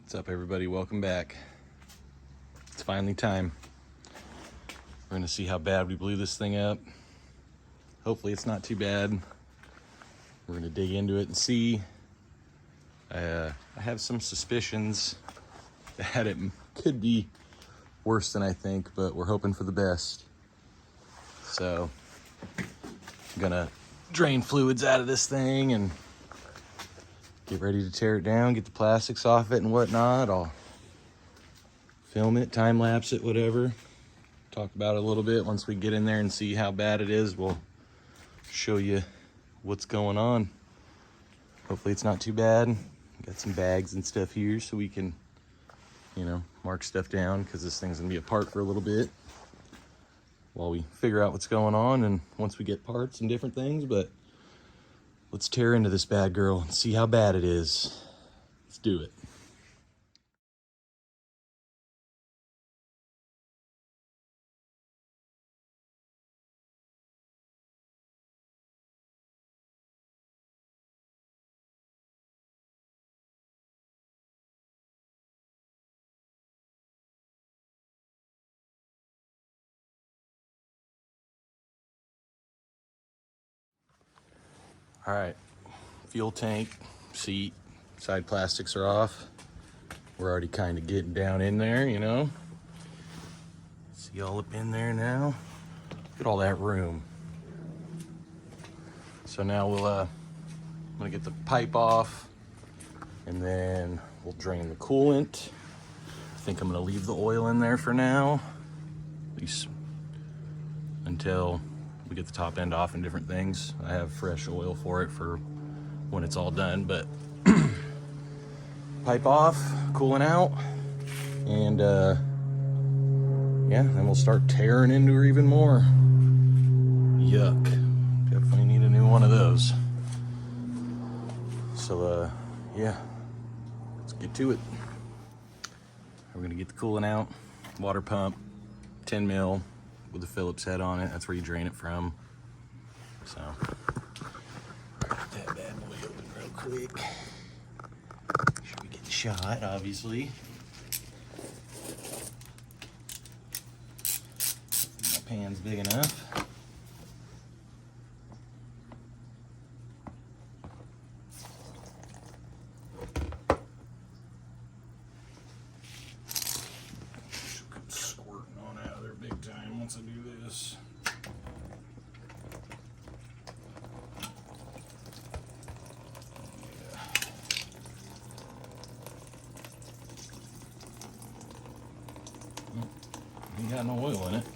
What's up, everybody? Welcome back. It's finally time. We're gonna see how bad we blew this thing up. Hopefully it's not too bad. We're gonna dig into it and see. I have some suspicions that it could be worse than I think, but we're hoping for the best. So I'm gonna drain fluids out of this thing and get ready to tear it down, get the plastics off it and whatnot. I'll film it, time lapse it, whatever. Talk about it a little bit. Once we get in there and see how bad it is, we'll show you what's going on. Hopefully it's not too bad. Got some bags and stuff here so we can, mark stuff down, because this thing's gonna be apart for a little bit while we figure out what's going on, and once we get parts and different things. But let's tear into this bad girl and see how bad it is. Let's do it. All right, fuel tank, seat, side plastics are off. We're already kind of getting down in there, See all up in there now. Look at all that room. So now I'm gonna get the pipe off, and then we'll drain the coolant. I think I'm gonna leave the oil in there for now, at least until we get the top end off and different things. I have fresh oil for it for when it's all done, but pipe off, cooling out, and then we'll start tearing into her even more. Yuck. Definitely need a new one of those. So let's get to it. We're gonna get the coolant out. Water pump, 10 mil with a Phillips head on it. That's where you drain it from. So get that bad boy open real quick. Make sure we get the shot, obviously. My pan's big enough. She'll come squirting on out of there big time once I do this. Ain't got no oil in it, so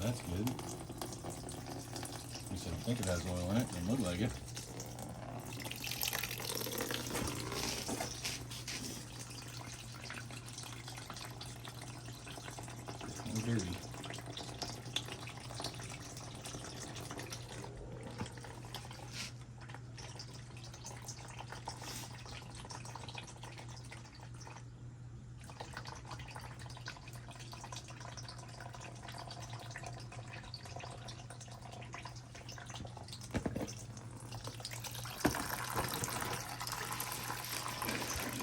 that's good. At least I don't think it has oil in it. Doesn't look like it. It's dirty.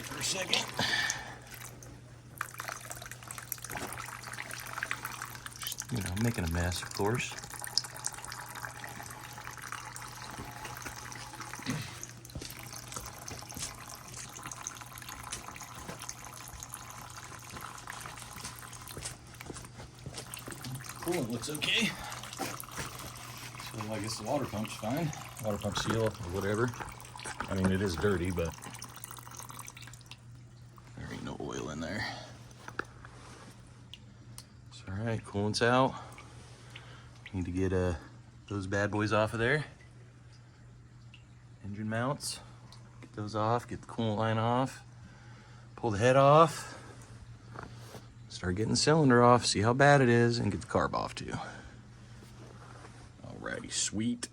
For a second. Just, making a mess, of course. Coolant looks okay. So I guess the water pump's fine. Water pump seal or whatever. I mean, it is dirty, but there ain't no oil in there. So, all right, coolant's out. Need to get those bad boys off of there. Engine mounts. Get those off, get the coolant line off. Pull the head off. Start getting the cylinder off, see how bad it is, and get the carb off too. Alrighty, sweet.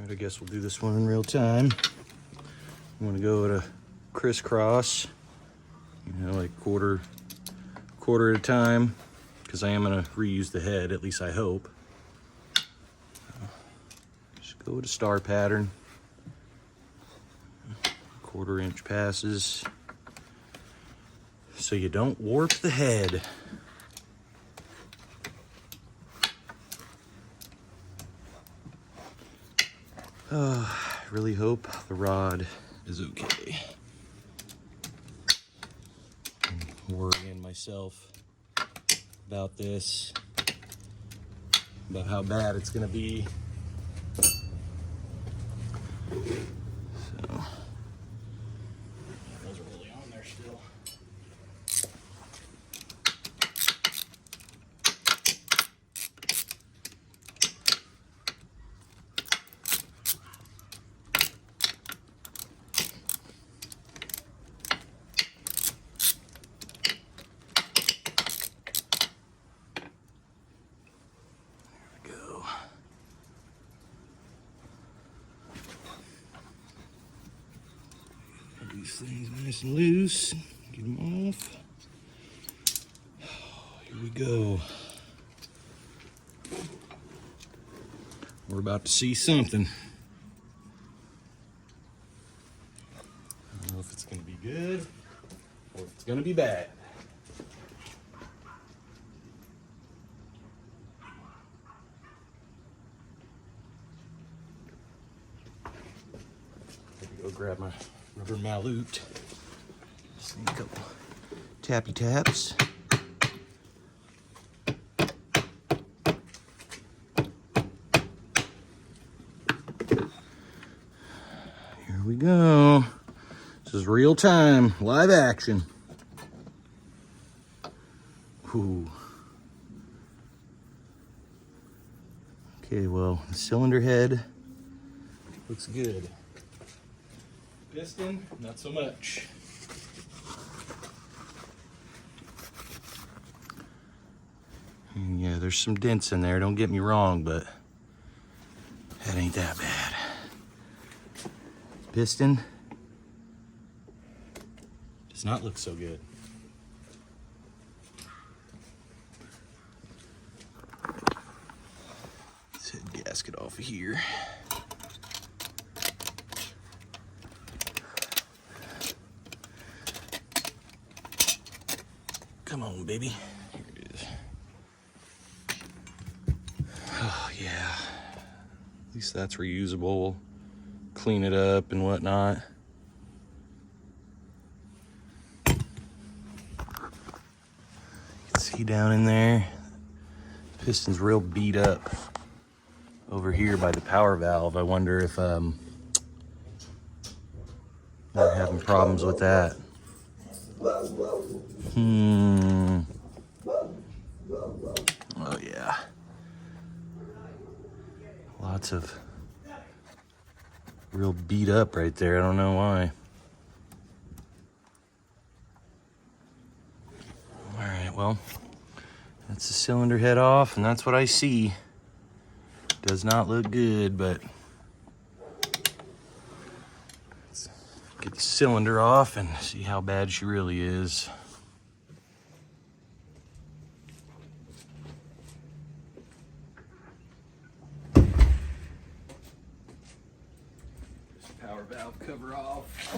Alright, I guess we'll do this one in real time. I'm gonna go at a crisscross, you know, like quarter at a time, because I am gonna reuse the head, at least I hope. Just go with a star pattern. 1/4 inch passes, so you don't warp the head. I really hope the rod is okay. I'm worrying myself about this, about how bad it's gonna be. So, those are really on there still. These things nice and loose. Get them off. Here we go. We're about to see something. I don't know if it's going to be good or if it's going to be bad. Let me go grab my rubber malute. Just need a couple tappy taps. Here we go. This is real time, live action. Ooh. Okay, well, the cylinder head looks good. Piston, not so much. And yeah, there's some dents in there, don't get me wrong, but that ain't that bad. Piston does not look so good. Let's head gasket off of here. Come on, baby. Here it is. Oh, yeah. At least that's reusable. We'll clean it up and whatnot. You can see down in there, the piston's real beat up over here by the power valve. I wonder if they're having problems with that. Oh yeah. Lots of real beat up right there. I don't know why. All right, well, that's the cylinder head off, and that's what I see. Does not look good, but let's get the cylinder off and see how bad she really is. Power valve cover off. I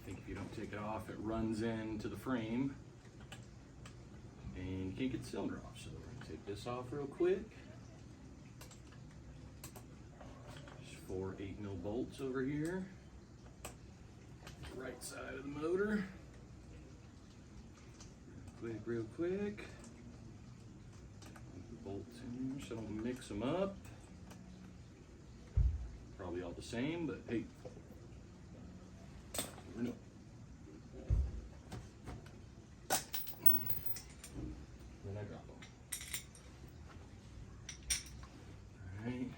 think if you don't take it off, it runs into the frame and you can't get the cylinder off. So we're gonna take this off real quick. There's 4 8mm bolts over here. Right side of the motor. Real quick. Put the bolts in here so I don't mix them up. Probably all the same, but hey, never know. Then I drop them. All right.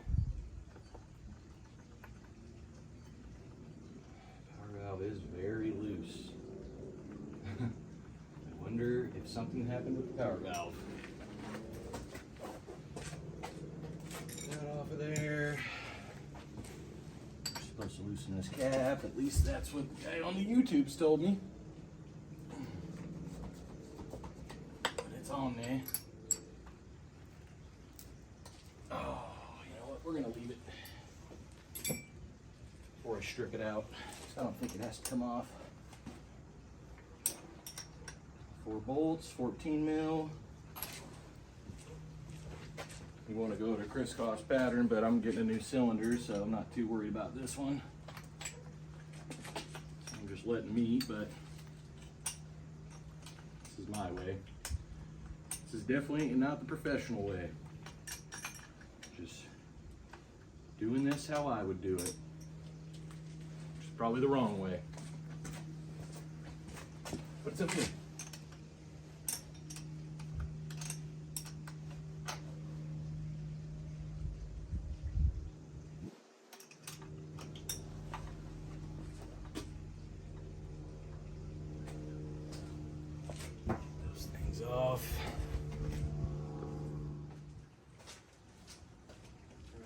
Power valve is very loose. I wonder if something happened with the power valve. Get that off of there. cap. At least that's what the guy on the YouTube's told me. But it's on there. Oh, you know what? We're gonna leave it before I strip it out. I don't think it has to come off. 4 bolts, 14 mil. You want to go to crisscross pattern, but I'm getting a new cylinder, so I'm not too worried about this one. I'm just letting me eat, but this is my way. This is definitely not the professional way. Just doing this how I would do it. Which is probably the wrong way. But it's okay. Off.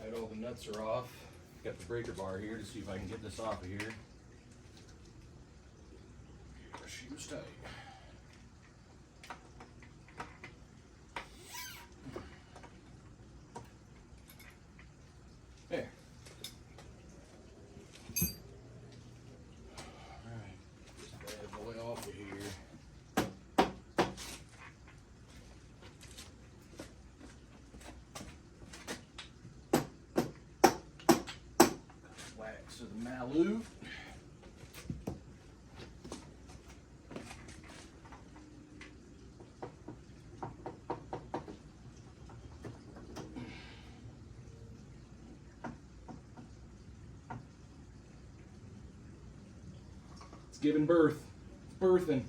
Alright, all the nuts are off. Got the breaker bar here to see if I can get this off of here. Shoes tight. There. Alright, this bad boy off of here. To the Maloo. It's giving birth. It's birthing.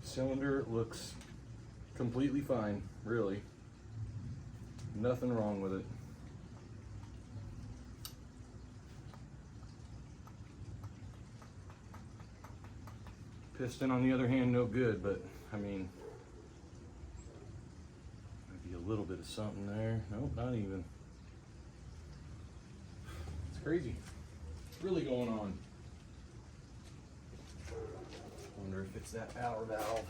Cylinder looks completely fine, really. Nothing wrong with it. Piston, on the other hand, no good, but I mean, maybe a little bit of something there. Nope, not even. It's crazy. What's really going on? Wonder if it's that power valve.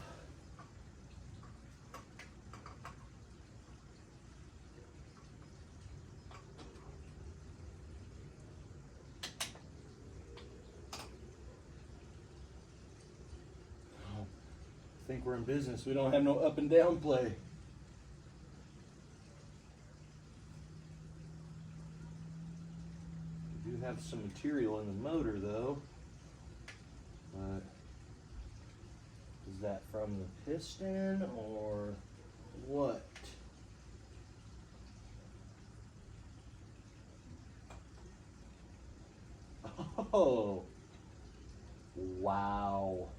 Oh, I think we're in business. We don't have no up and down play. We do have some material in the motor though. Is that from the piston or what? Oh, wow.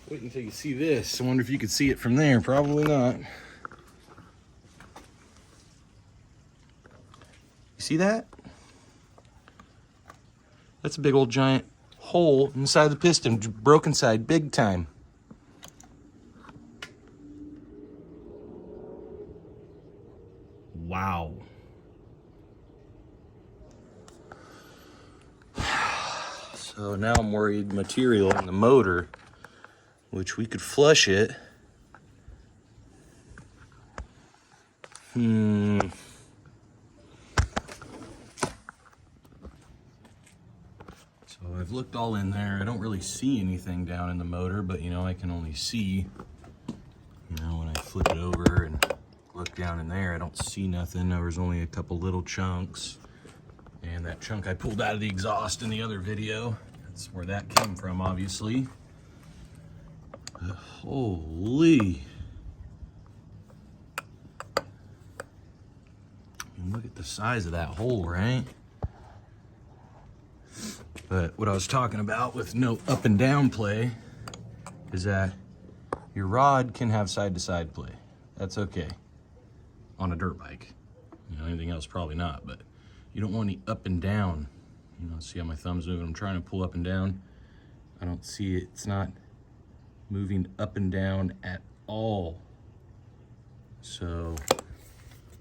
Wait until you see this. I wonder if you could see it from there. Probably not. You see that? That's a big old giant hole inside the piston, broken side, big time. Wow. So now I'm worried material in the motor, which we could flush it. I've looked all in there. I don't really see anything down in the motor, but you know, I can only see, you know, when I flip it over and look down in there, I don't see nothing. There was only a couple little chunks. And that chunk I pulled out of the exhaust in the other video. That's where that came from, obviously. Holy. I mean, look at the size of that hole, right? But what I was talking about with no up and down play is that your rod can have side to side play. That's okay on a dirt bike. You know, anything else probably not, but you don't want any up and down. You know, see how my thumb's moving? I'm trying to pull up and down. I don't see it. It's not moving up and down at all. So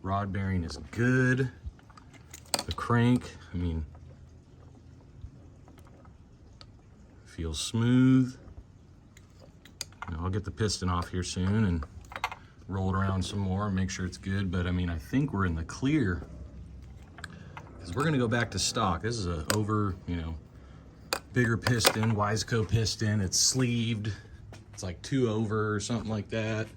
rod bearing is good. The crank, I mean, feels smooth. You know, I'll get the piston off here soon and roll it around some more and make sure it's good. But I mean, I think we're in the clear because we're gonna go back to stock. This is a bigger piston, Wiseco piston. It's sleeved. It's like 2 over or something like that.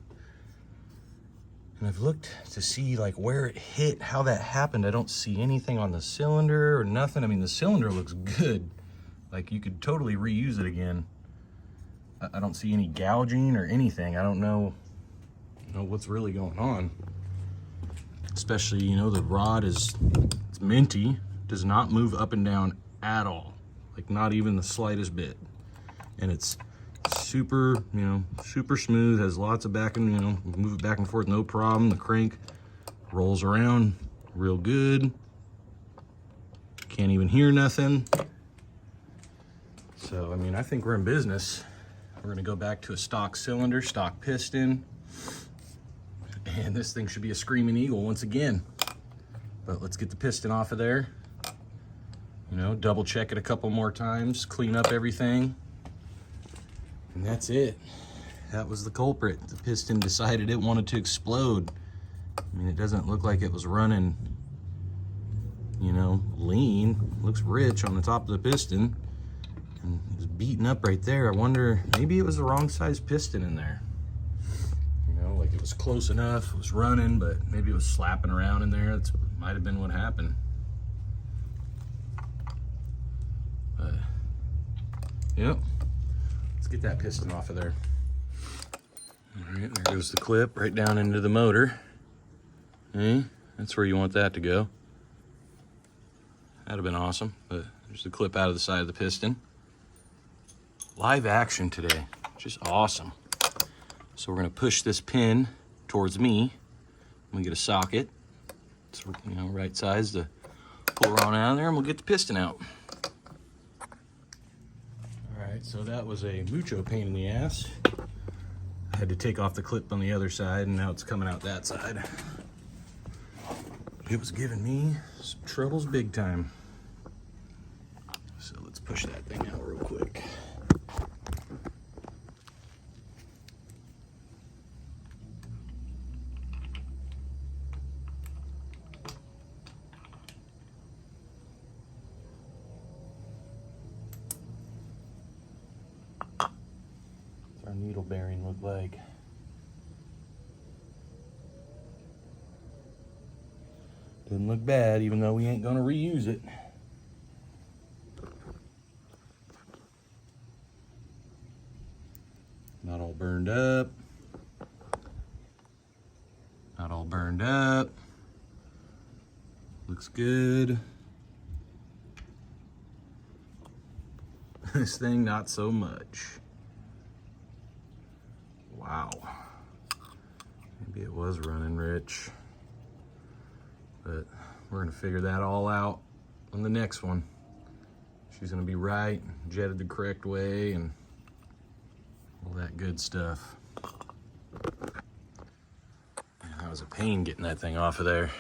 And I've looked to see like where it hit, how that happened. I don't see anything on the cylinder or nothing. I mean, the cylinder looks good. Like you could totally reuse it again. I don't see any gouging or anything. I don't know, what's really going on. Especially, the rod it's minty, does not move up and down at all. Like not even the slightest bit. And it's super, super smooth, has lots of back and, move it back and forth, no problem. The crank rolls around real good. Can't even hear nothing. So, I mean, I think we're in business. We're gonna go back to a stock cylinder, stock piston, and this thing should be a screaming eagle once again. But let's get the piston off of there. Double check it a couple more times, clean up everything. And that's it. That was the culprit. The piston decided it wanted to explode. I mean, it doesn't look like it was running, lean. It looks rich on the top of the piston. And it was beaten up right there. I wonder, maybe it was the wrong size piston in there. Like it was close enough, it was running, but maybe it was slapping around in there. That might have been what happened. But, yep. Get that piston off of there. All right, there goes the clip right down into the motor. Okay, that's where you want that to go. That'd have been awesome, but there's the clip out of the side of the piston. Live action today, just awesome. So we're gonna push this pin towards me. I'm gonna get a socket, so right size to pull her on out of there, and we'll get the piston out. So that was a mucho pain in the ass. I had to take off the clip on the other side, and now it's coming out that side. It was giving me some troubles big time. So let's push that thing out real quick. Our needle bearing look like. Doesn't look bad, even though we ain't gonna reuse it. Not all burned up. Not all burned up. Looks good. This thing, not so much. Wow. Maybe it was running rich. But we're gonna figure that all out on the next one. She's gonna be right, jetted the correct way, and all that good stuff. Man, that was a pain getting that thing off of there.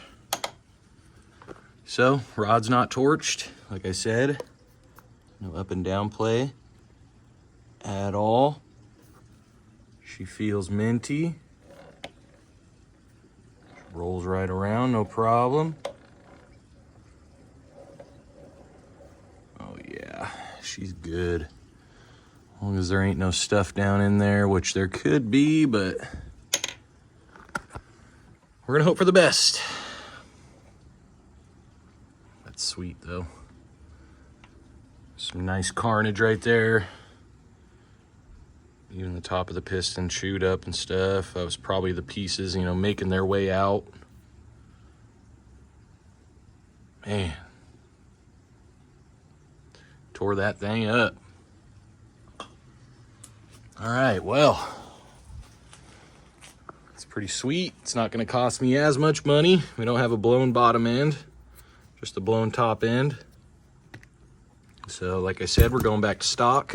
So, rod's not torched, like I said. No up and down play at all. She feels minty. Rolls right around, no problem. Oh yeah, she's good. As long as there ain't no stuff down in there, which there could be, but we're gonna hope for the best. That's sweet though. Some nice carnage right there. Even the top of the piston chewed up and stuff. That was probably the pieces, making their way out. Man. Tore that thing up. All right, well. Let's pretty sweet. It's not going to cost me as much money. We don't have a blown bottom end, just a blown top end. So like I said, we're going back to stock.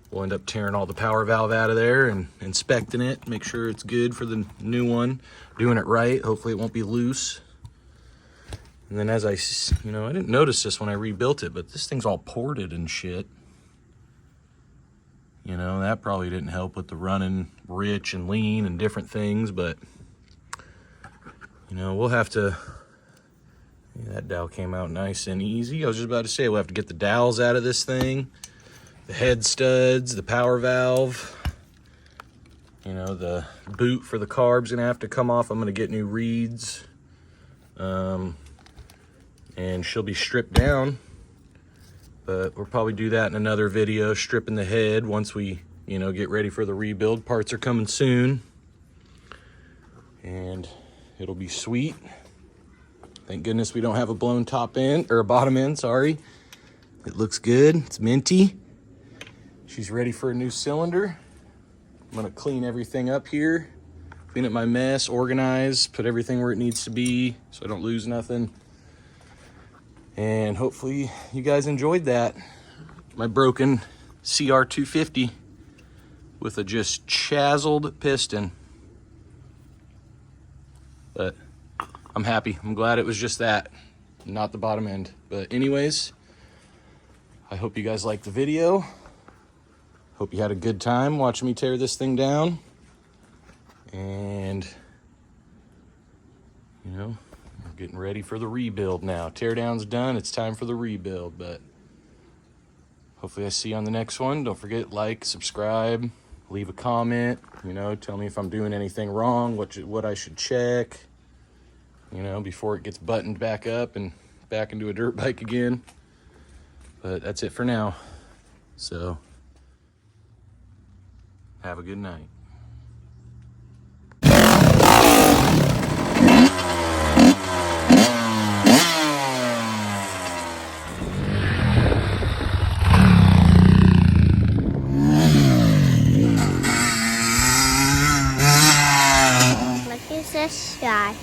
We'll end up tearing all the power valve out of there and inspecting it, make sure it's good for the new one, doing it right. Hopefully it won't be loose. And then as I didn't notice this when I rebuilt it, but this thing's all ported and shit. You know, that probably didn't help with the running rich and lean and different things, but you know, we'll have to, that dowel came out nice and easy. I was just about to say, we'll have to get the dowels out of this thing, the head studs, the power valve, you know, the boot for the carb's gonna have to come off. I'm gonna get new reeds, and she'll be stripped down. But we'll probably do that in another video, stripping the head once we, get ready for the rebuild. Parts are coming soon. And it'll be sweet. Thank goodness we don't have a blown top end, or a bottom end, sorry. It looks good, it's minty. She's ready for a new cylinder. I'm gonna clean everything up here, clean up my mess, organize, put everything where it needs to be so I don't lose nothing. And hopefully you guys enjoyed that. My broken CR250 with a just chiseled piston. But I'm happy. I'm glad it was just that, not the bottom end. But anyways, I hope you guys liked the video. Hope you had a good time watching me tear this thing down. And, we're getting ready for the rebuild now. Teardown's done, it's time for the rebuild, but hopefully I see you on the next one. Don't forget, like, subscribe, leave a comment, tell me if I'm doing anything wrong, what I should check, before it gets buttoned back up and back into a dirt bike again. But that's it for now. So, have a good night. Look at this guy.